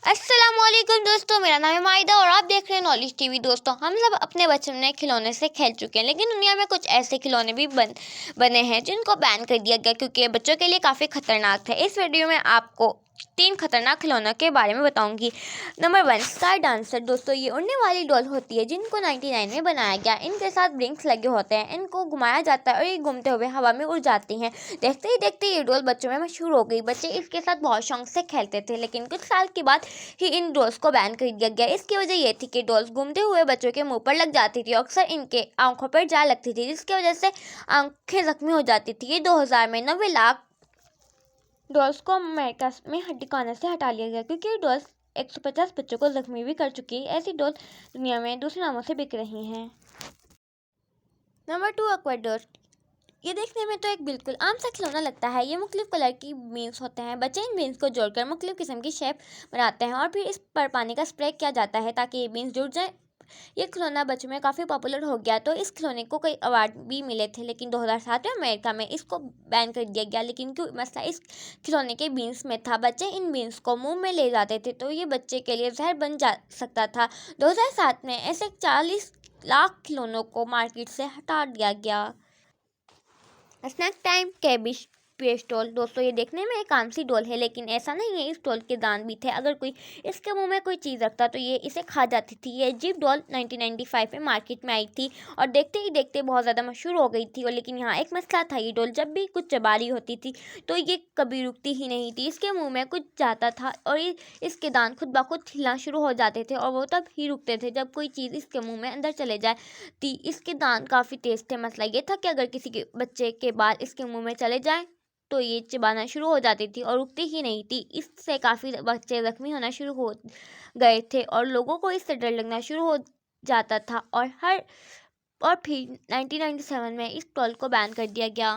अस्सलाम वालेकुम दोस्तों, मेरा नाम है माहिदा और आप देख रहे हैं नॉलेज टीवी। दोस्तों, हम सब अपने बचपन में खिलौने से खेल चुके हैं, लेकिन दुनिया में कुछ ऐसे खिलौने भी बने हैं जिनको बैन कर दिया गया क्योंकि ये बच्चों के लिए काफ़ी खतरनाक थे। इस वीडियो में आपको 3 खतरनाक खिलौनों के बारे में बताऊंगी। Number 1, sky dancer. दोस्तों, ये उड़ने वाली डॉल होती है जिनको 99 में बनाया गया। इनके साथ विंग्स लगे होते हैं, इनको घुमाया जाता है और ये घूमते हुए हवा में उड़ जाती हैं। देखते ही देखते ये डॉल बच्चों में मशहूर हो गई। बच्चे इसके साथ बहुत शौक से खेलते थे, लेकिन कुछ साल के बाद ही इन डॉल्स को बैन कर दिया गया। इसकी वजह ये थी कि डॉल्स घूमते हुए बच्चों के मुंह पर लग जाती थी और अक्सर इनके आंखों पर जा लगती थी, जिसकी वजह से आंखें जख्मी हो जाती थी। ये 2000 में 90 लाख डॉल्स को अमेरिका में दुकानों से हटा लिया गया क्योंकि ये डॉल्स 150 बच्चों को जख्मी भी कर चुकी है। ऐसी डॉल दुनिया में दूसरे नामों से बिक रही हैं। Number 2, Ecuador. ये देखने में तो एक बिल्कुल आम सा खिलौना लगता है। ये मुख्तलिफ कलर की बीन्स होते हैं। बच्चे इन बीन्स को जोड़कर मुख्तलिफ किस्म की शेप बनाते हैं और फिर इस पर पानी का स्प्रे किया जाता है ताकि ये बीन्स जुड़ जाए। ये खिलौना बच्चों में काफ़ी पॉपुलर हो गया, तो इस खिलौने को कई अवार्ड भी मिले थे, लेकिन 2007 में अमेरिका में इसको बैन कर दिया गया। लेकिन क्यों मसला इस खिलौने के बीन्स में था। बच्चे इन बीन्स को मुंह में ले जाते थे तो ये बच्चे के लिए जहर बन जा सकता था। 2007 में ऐसे 40 लाख खिलौनों को मार्केट से हटा दिया गया। स्नैक टाइम कैबिश पेश डॉल। दोस्तों, ये देखने में एक आम सी डॉल है, लेकिन ऐसा नहीं है। इस डॉल के दांत भी थे। अगर कोई इसके मुंह में कोई चीज़ रखता तो ये इसे खा जाती थी। ये अजीब डॉल 1995 में मार्केट में आई थी और देखते ही देखते बहुत ज़्यादा मशहूर हो गई थी। और लेकिन यहाँ एक मसला था, ये डॉल जब भी कुछ चबा रही होती थी तो ये कभी रुकती ही नहीं थी। इसके मुँह में कुछ जाता था और इसके दांत खुद ब खुद हिलना शुरू हो जाते थे और वो तब ही रुकते थे जब कोई चीज़ इसके मुँह में अंदर चले जाए। इसके दांत काफ़ी तेज थे। मसला ये था कि अगर किसी के बच्चे के बाल इसके मुँह में चले जाए तो ये चिबाना शुरू हो जाती थी और रुकती ही नहीं थी। इससे काफ़ी बच्चे जख्मी होना शुरू हो गए थे और लोगों को इससे डर लगना शुरू हो जाता था और फिर 1997 में इस टॉल को बैन कर दिया गया।